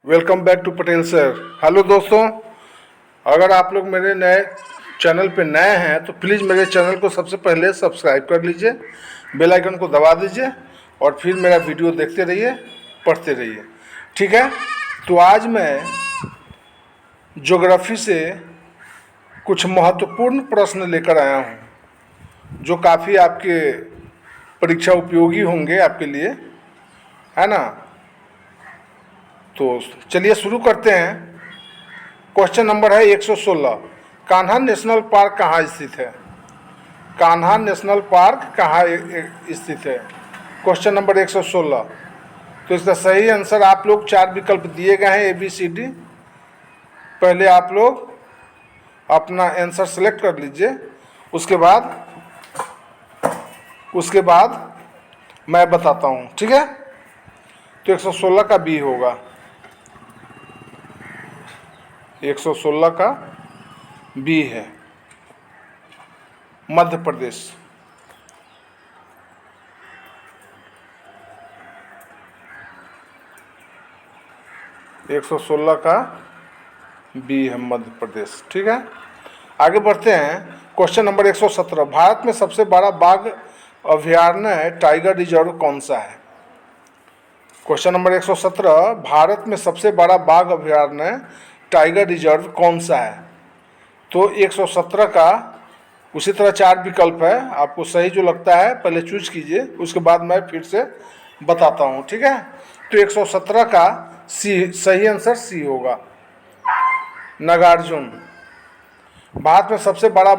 Welcome back to Patel sir. Hello दोस्तों, अगर आप लोग मेरे नए चैनल पे नए हैं तो प्लीज़ मेरे चैनल को सबसे पहले सब्सक्राइब कर लीजिए, बेल आइकन को दबा दीजिए और फिर मेरा वीडियो देखते रहिए, पढ़ते रहिए। ठीक है, तो आज मैं ज्योग्राफी से कुछ महत्वपूर्ण प्रश्न लेकर आया हूँ जो काफ़ी आपके परीक्षा उपयोगी होंगे आपके लिए, है ना। तो चलिए शुरू करते हैं। क्वेश्चन नंबर है 116। कान्हा नेशनल पार्क कहाँ स्थित है? कान्हा नेशनल पार्क कहाँ स्थित है? Question number 116। तो इसका सही आंसर आप लोग 4 विकल्प दिए गए हैं ABCD। पहले आप लोग अपना आंसर सेलेक्ट कर लीजिए, उसके बाद मैं बताता हूँ। ठीक है, तो 116 का B होगा। 116 का B है मध्य प्रदेश। एक 116 का B है मध्य प्रदेश। ठीक है, आगे बढ़ते हैं। Question number 117। भारत में सबसे बड़ा बाघ अभयारण्य टाइगर रिजर्व कौन सा है? Question number 117। भारत में सबसे बड़ा बाघ अभयारण्य टाइगर रिजर्व कौन सा है? तो 117 का उसी तरह 4 विकल्प है, आपको सही जो लगता है पहले चूज कीजिए, उसके बाद मैं फिर से बताता हूँ। ठीक है, तो 117 का सही आंसर C होगा, नागार्जुन। भारत में सबसे बड़ा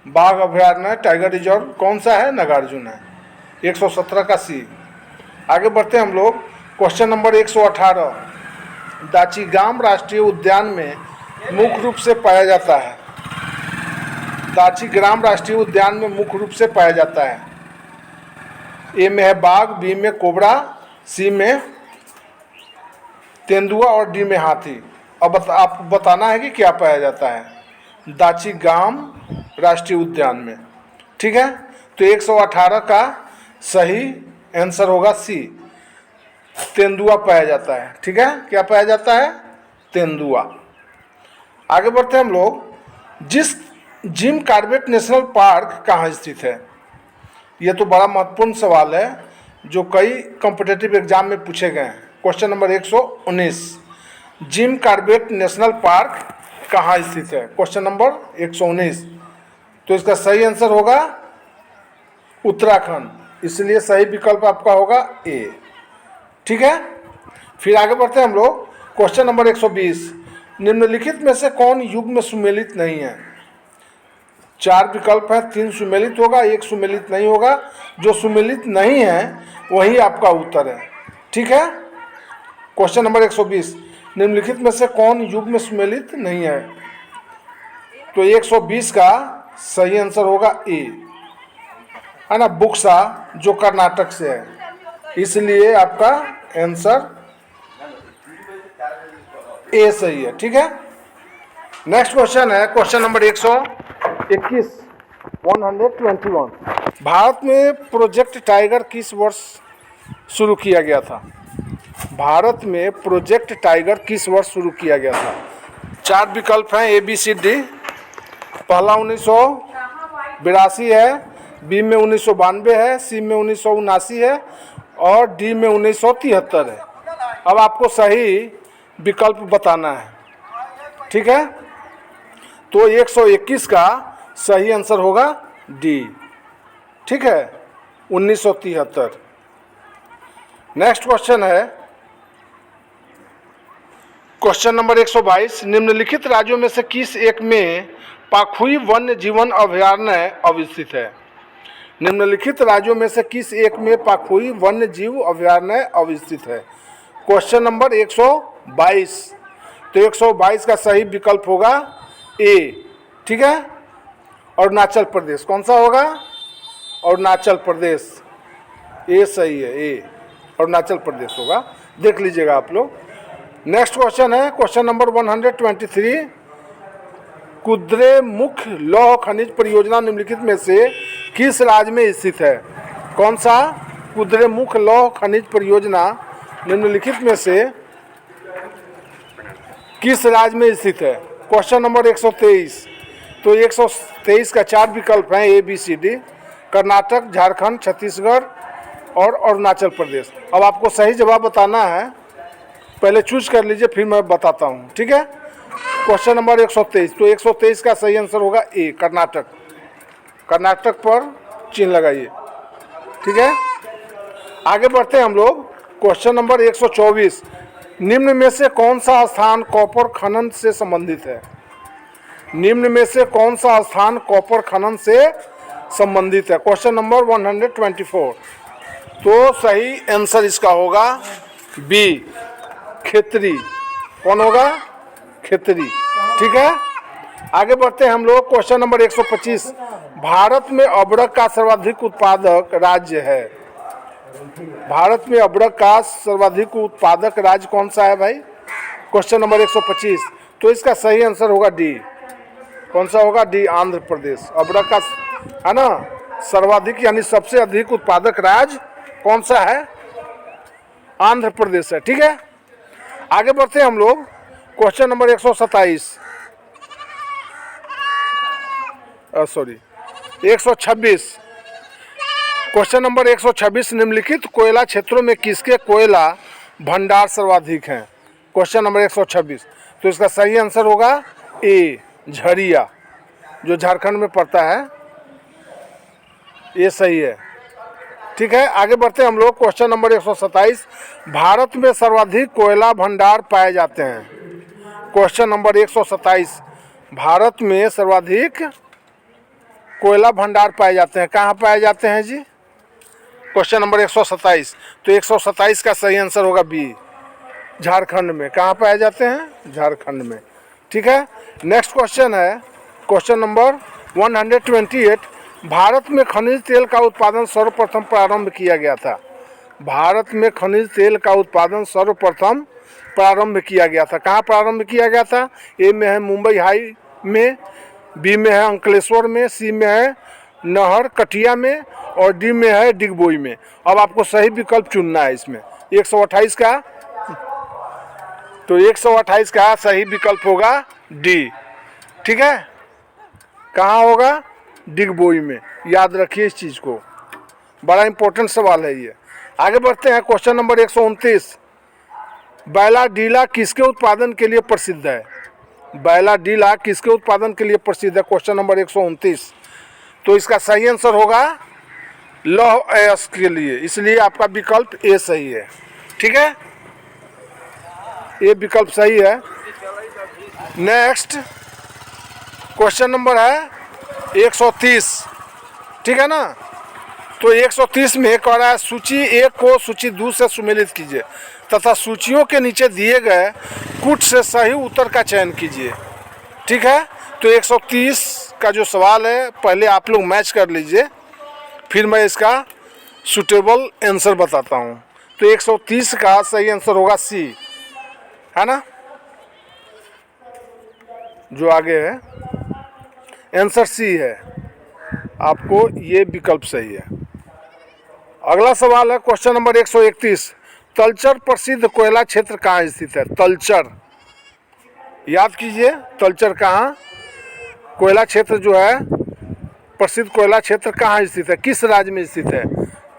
बाघ अभयारण्य टाइगर रिजर्व कौन सा है? नागार्जुन है। 117 का C। आगे बढ़ते हैं हम लोग। Question number 118। दाचीगाम राष्ट्रीय उद्यान में मुख्य रूप से पाया जाता है। दाचीग्राम राष्ट्रीय उद्यान में मुख्य रूप से पाया जाता है। A में है बाघ, B में कोबरा, C में तेंदुआ और D में हाथी। अब आप बताना है कि क्या पाया जाता है दाचीगाम राष्ट्रीय उद्यान में। ठीक है, तो 118 का सही आंसर होगा C, तेंदुआ पाया जाता है। ठीक है, क्या पाया जाता है? तेंदुआ। आगे बढ़ते हैं हम लोग। जिम कॉर्बेट नेशनल पार्क कहाँ स्थित है? यह तो बड़ा महत्वपूर्ण सवाल है जो कई कॉम्पिटिटिव एग्जाम में पूछे गए हैं। Question number 119। Jim Corbett national park कहाँ स्थित है? Question number 119। तो इसका सही आंसर होगा उत्तराखंड, इसलिए सही विकल्प आपका होगा A। ठीक है, फिर आगे बढ़ते हैं हम लोग। Question number 120। निम्नलिखित में से कौन युग में सुमेलित नहीं है? 4 विकल्प है, 3 सुमेलित होगा, 1 सुमेलित नहीं होगा। जो सुमेलित नहीं है वही आपका उत्तर है। ठीक है, क्वेश्चन नंबर 120। निम्नलिखित में से कौन युग में सुमेलित नहीं है? तो 120 का सही आंसर होगा A, है ना, बुक्सा, जो कर्नाटक से है, इसलिए आपका आंसर A सही है। ठीक है, नेक्स्ट क्वेश्चन है क्वेश्चन नंबर 121। भारत में प्रोजेक्ट टाइगर किस वर्ष शुरू किया गया था? भारत में प्रोजेक्ट टाइगर किस वर्ष शुरू किया गया था? 4 विकल्प हैं ABCD। पहला 1982 है, B में 1992 है, C में 1979 है और D में 1973 है। अब आपको सही विकल्प बताना है। ठीक है, तो 121 का सही आंसर होगा D। ठीक है, 1973। नेक्स्ट क्वेश्चन है क्वेश्चन नंबर 122। निम्नलिखित राज्यों में से किस एक में पाखुई वन्य जीवन अभयारण्य अवस्थित है? निम्नलिखित राज्यों में से किस एक में पाखुई वन्य जीव अभयारण्य अवस्थित है? Question number 122। तो 122 का सही विकल्प होगा A। ठीक है, अरुणाचल प्रदेश। कौन सा होगा? अरुणाचल प्रदेश। A सही है, A अरुणाचल प्रदेश होगा, देख लीजिएगा आप लोग। नेक्स्ट क्वेश्चन है क्वेश्चन नंबर 123। कुद्रेमुख लौह खनिज परियोजना निम्नलिखित में से किस राज्य में स्थित है? कौन सा? कुद्रेमुख लौह खनिज परियोजना निम्नलिखित में से किस राज्य में स्थित है? Question number 123। तो 123 का 4 विकल्प हैं, A B C D. Karnataka, Jharkhand, Chhattisgarh और अरुणाचल प्रदेश। अब आपको सही जवाब बताना है, पहले चूज कर लीजिए फिर मैं बताता हूँ, ठीक है। Question number 123। तो 123 का सही आंसर होगा ए, कर्नाटक। कर्नाटक पर चिन्ह लगाइए, ठीक है। आगे बढ़ते हैं हम लोग। Question number 124। निम्न में से कौन सा स्थान कॉपर खनन से संबंधित है? निम्न में से कौन सा स्थान कॉपर खनन से संबंधित है? Question number 124। तो सही आंसर इसका होगा बी, खेतरी। कौन होगा? खेतरी, ठीक है। आगे बढ़ते हैं हम लोग। Question number 125। भारत में अबड़क का सर्वाधिक उत्पादक राज्य है। भारत में अबड़क का सर्वाधिक उत्पादक राज्य कौन सा है भाई? Question number 125। तो इसका सही आंसर होगा डी। कौन सा होगा? डी, आंध्र प्रदेश। अबड़क का है ना सर्वाधिक यानी सबसे अधिक उत्पादक राज्य कौन सा है? आंध्र प्रदेश है, ठीक है। आगे बढ़ते हैं हम लोग। Question number 127 sorry 126। Question number 126। निम्नलिखित कोयला क्षेत्रों में किसके कोयला भंडार सर्वाधिक हैं? Question number 126। तो इसका सही आंसर होगा ए, झरिया, जो झारखंड में पड़ता है, ये सही है, ठीक है। आगे बढ़ते हैं हम लोग। Question number 127। भारत में सर्वाधिक कोयला भंडार पाए जाते हैं। Question number 127। भारत में सर्वाधिक कोयला भंडार पाए जाते हैं, कहाँ पाए जाते हैं जी? Question number 127। तो 127 का सही आंसर होगा बी, झारखंड में। कहाँ पाए जाते हैं? झारखंड में, ठीक है। नेक्स्ट क्वेश्चन है क्वेश्चन नंबर 128। भारत में खनिज तेल का उत्पादन सर्वप्रथम प्रारंभ किया गया था। भारत में खनिज तेल का उत्पादन सर्वप्रथम प्रारंभ किया गया था। कहाँ प्रारंभ किया गया था? ए में है मुंबई हाई में, बी में है अंकलेश्वर में, सी में है नहर कटिया में और डी में है डिगबोई में। अब आपको सही विकल्प चुनना है इसमें। 128 का, तो 128 का सही विकल्प होगा डी, ठीक है। कहाँ होगा? डिगबोई में। याद रखिए इस चीज़ को, बड़ा इंपॉर्टेंट सवाल है ये। आगे बढ़ते हैं। Question number 129। बैलाडीला किसके उत्पादन के लिए प्रसिद्ध है? बैलाडीला किसके उत्पादन के लिए प्रसिद्ध है? Question number 129। तो इसका सही आंसर होगा लौह अयस्क के लिए, इसलिए आपका विकल्प ए सही है, ठीक है। ये विकल्प सही है। नेक्स्ट क्वेश्चन नंबर है 130, ठीक है ना। तो 130 में कह रहा है सूची 1 को सूची 2 से सुमेलित कीजिए तथा सूचियों के नीचे दिए गए कुछ से सही उत्तर का चयन कीजिए, ठीक है। तो 130 का जो सवाल है पहले आप लोग मैच कर लीजिए, फिर मैं इसका सूटेबल आंसर बताता हूँ। तो 130 का सही आंसर होगा सी, है ना। जो आगे है आंसर सी है, आपको ये विकल्प सही है। अगला सवाल है क्वेश्चन नंबर 131। तलचर प्रसिद्ध कोयला क्षेत्र कहाँ स्थित है? तलचर, याद कीजिए तलचर कहाँ, कोयला क्षेत्र जो है प्रसिद्ध कोयला क्षेत्र कहाँ स्थित है, किस राज्य में स्थित है?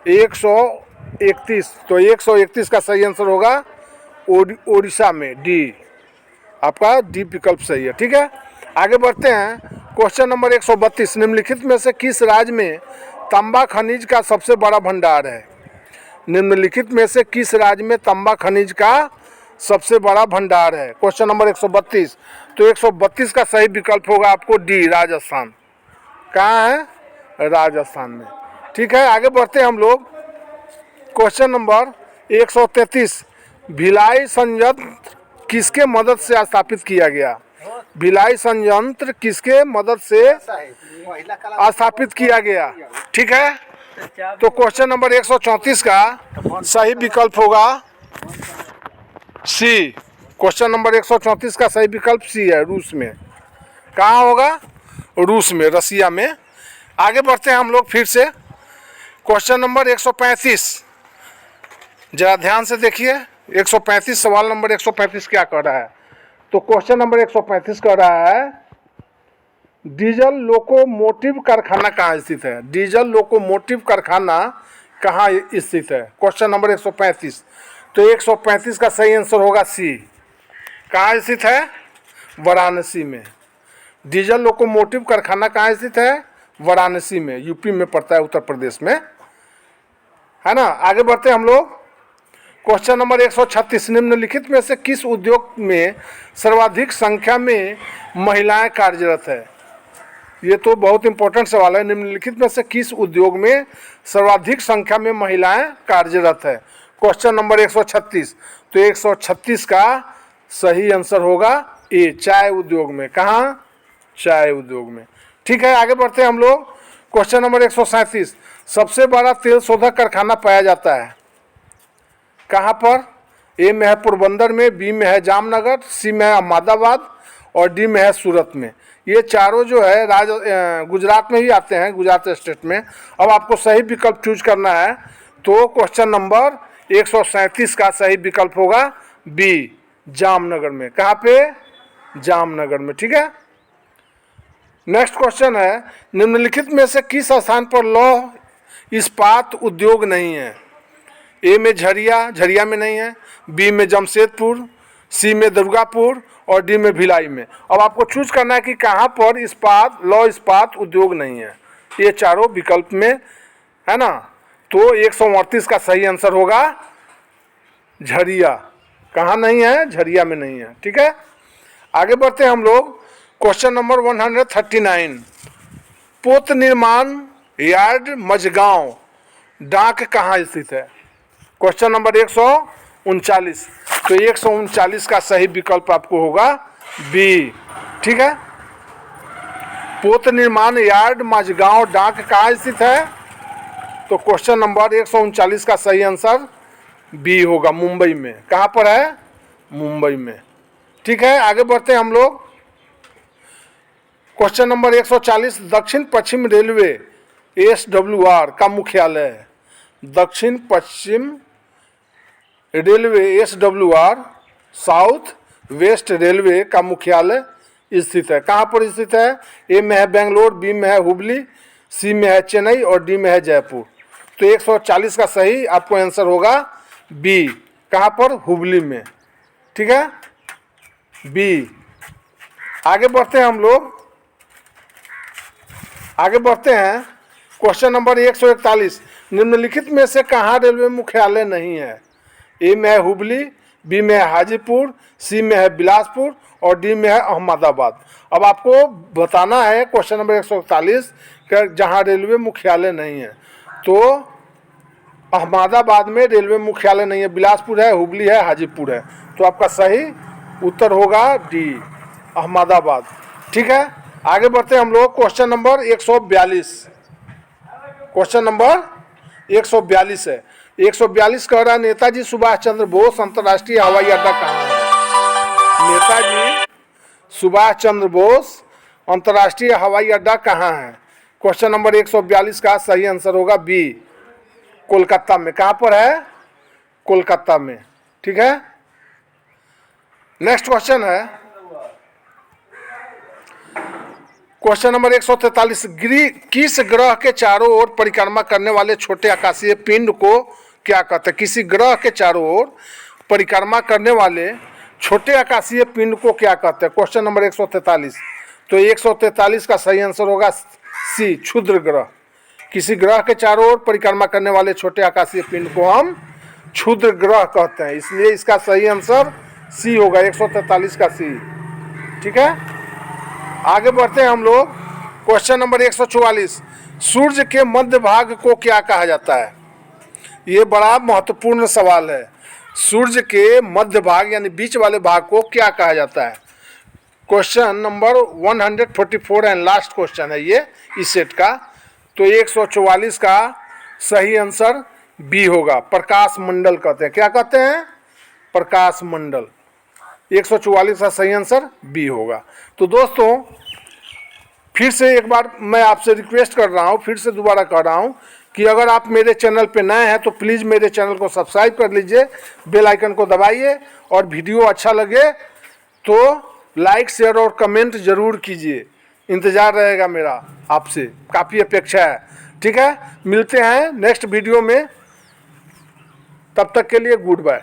131। तो 131 का सही आंसर होगा ओडिशा में, डी, आपका डी विकल्प सही है, ठीक है। आगे बढ़ते हैं। Question number 132। निम्नलिखित में से किस राज्य में तांबा खनिज का सबसे बड़ा भंडार है? निम्नलिखित में से किस राज्य में तांबा खनिज का सबसे बड़ा भंडार है? Question number 132। तो 132 का सही विकल्प होगा आपको डी, राजस्थान। कहाँ है? राजस्थान में, ठीक है। आगे बढ़ते हैं हम लोग। Question number 133। भिलाई संयंत्र किसके मदद से स्थापित किया गया? भिलाई संयंत्र किसके मदद से स्थापित किया गया, ठीक है। तो क्वेश्चन नंबर 134 का सही विकल्प होगा सी। क्वेश्चन नंबर 134 का सही विकल्प सी है, रूस में। कहाँ होगा? रूस में, रसिया में। आगे बढ़ते हैं हम लोग फिर से। क्वेश्चन नंबर 135, जरा ध्यान से देखिए। 135 सवाल नंबर 135 क्या कह रहा है? तो क्वेश्चन नंबर 135 कह रहा है डीजल लोकोमोटिव कारखाना कहाँ स्थित है? डीजल लोकोमोटिव कारखाना कहाँ स्थित है? Question number 135। तो 135 का सही आंसर होगा सी। कहाँ स्थित है? वाराणसी में। डीजल लोकोमोटिव कारखाना कहाँ स्थित है? वाराणसी में, यूपी में पड़ता है, उत्तर प्रदेश में, है ना। आगे बढ़ते हैं हम लोग। क्वेश्चन नंबर 136, निम्नलिखित में से किस उद्योग में सर्वाधिक संख्या में महिलाएं कार्यरत है? ये तो बहुत इंपॉर्टेंट सवाल है। निम्नलिखित में से किस उद्योग में सर्वाधिक संख्या में महिलाएं कार्यरत है? Question number 136। तो 136 का सही आंसर होगा ए, चाय उद्योग में। कहाँ? चाय उद्योग में। ठीक है, आगे बढ़ते हैं हम लोग। क्वेश्चन नंबर 137, सबसे बड़ा तेल शोधक कारखाना पाया जाता है कहाँ पर? ए में है पोरबंदर में, बी में है जामनगर, सी में है अहमदाबाद और डी में है सूरत में। ये चारों जो है गुजरात में ही आते हैं, गुजरात स्टेट में। अब आपको सही विकल्प चूज करना है, तो क्वेश्चन नंबर 137 का सही विकल्प होगा बी, जामनगर में। कहाँ पे? जामनगर में। ठीक है, नेक्स्ट क्वेश्चन है निम्नलिखित में से किस स्थान पर लौह इस्पात उद्योग नहीं है? ए में झरिया, झरिया में नहीं है, बी में जमशेदपुर, सी में दुर्गापुर और डी में भिलाई में। अब आपको चूज करना है कि कहाँ पर लौह इस्पात उद्योग नहीं है। ये चारों विकल्प में है ना। तो 138 का सही आंसर होगा झरिया। कहाँ नहीं है? झरिया में नहीं है। ठीक है, आगे बढ़ते हैं हम लोग। क्वेश्चन नंबर 139, पोत निर्माण यार्ड मझगांव डाक कहाँ स्थित है? Question number 139। तो 139 का सही विकल्प आपको होगा बी। ठीक है, पोत निर्माण यार्ड मझगांव डाक कहाँ स्थित है? तो क्वेश्चन नंबर 139 का सही आंसर बी होगा, मुंबई में। कहाँ पर है? मुंबई में। ठीक है, आगे बढ़ते हैं हम लोग। क्वेश्चन नंबर 140, दक्षिण पश्चिम रेलवे SWR का मुख्यालय है। दक्षिण पश्चिम railway SWR, south west railway का मुख्यालय स्थित है। कहाँ पर स्थित है? ए में है बेंगलोर, बी में है हुबली, सी में है चेन्नई और डी में है जयपुर। तो 140 का सही आपको आंसर होगा बी। कहाँ पर? हुबली में। ठीक है, बी। आगे बढ़ते हैं हम लोग। आगे बढ़ते हैं क्वेश्चन नंबर 141, निम्नलिखित में से कहाँ रेलवे मुख्यालय नहीं है? ए में है हुबली, बी में है हाजीपुर, सी में है बिलासपुर और डी में है अहमदाबाद। अब आपको बताना है क्वेश्चन नंबर 141 कि जहाँ रेलवे मुख्यालय नहीं है। तो अहमदाबाद में रेलवे मुख्यालय नहीं है, बिलासपुर है, हुबली है, हाजीपुर है। तो आपका सही उत्तर होगा डी, अहमदाबाद। ठीक है, आगे बढ़ते हैं हम लोग। Question number 142। क्वेश्चन नंबर 142 है। 142 कह रहा है नेताजी सुभाष चंद्र बोस अंतर्राष्ट्रीय हवाई अड्डा कहाँ है? नेताजी सुभाष चंद्र बोस अंतर्राष्ट्रीय हवाई अड्डा कहाँ है? क्वेश्चन नंबर 142 का सही आंसर होगा बी, कोलकाता में। कहाँ पर है? कोलकाता में। ठीक है, नेक्स्ट क्वेश्चन है क्वेश्चन नंबर 143, किस ग्रह के चारों ओर परिक्रमा करने वाले छोटे आकाशीय पिंड को क्या कहते हैं? किसी ग्रह के चारों ओर परिक्रमा करने वाले छोटे आकाशीय पिंड को क्या कहते हैं? Question number 143। तो 143 का सही आंसर होगा सी, क्षुद्र ग्रह। किसी ग्रह के चारों ओर परिक्रमा करने वाले छोटे आकाशीय पिंड को हम क्षुद्र ग्रह कहते हैं, इसलिए इसका सही आंसर सी होगा, 143 का सी। ठीक है, आगे बढ़ते हैं हम लोग। क्वेश्चन नंबर 144, सूर्य के मध्य भाग को क्या कहा जाता है? ये बड़ा महत्वपूर्ण सवाल है। सूर्य के मध्य भाग यानी बीच वाले भाग को क्या कहा जाता है? Question number 144 and last question है ये इस सेट का। तो 144 का सही आंसर बी होगा, प्रकाश मंडल कहते हैं। क्या कहते हैं? प्रकाश मंडल। 144 का सही आंसर बी होगा। तो दोस्तों फिर से एक बार मैं आपसे रिक्वेस्ट कर रहा हूँ, फिर से दोबारा कर रहा हूँ कि अगर आप मेरे चैनल पे नए हैं तो प्लीज़ मेरे चैनल को सब्सक्राइब कर लीजिए, बेल आइकन को दबाइए, और वीडियो अच्छा लगे तो लाइक शेयर और कमेंट ज़रूर कीजिए। इंतज़ार रहेगा मेरा आपसे, काफ़ी अपेक्षा है। ठीक है, मिलते हैं नेक्स्ट वीडियो में, तब तक के लिए गुड बाय।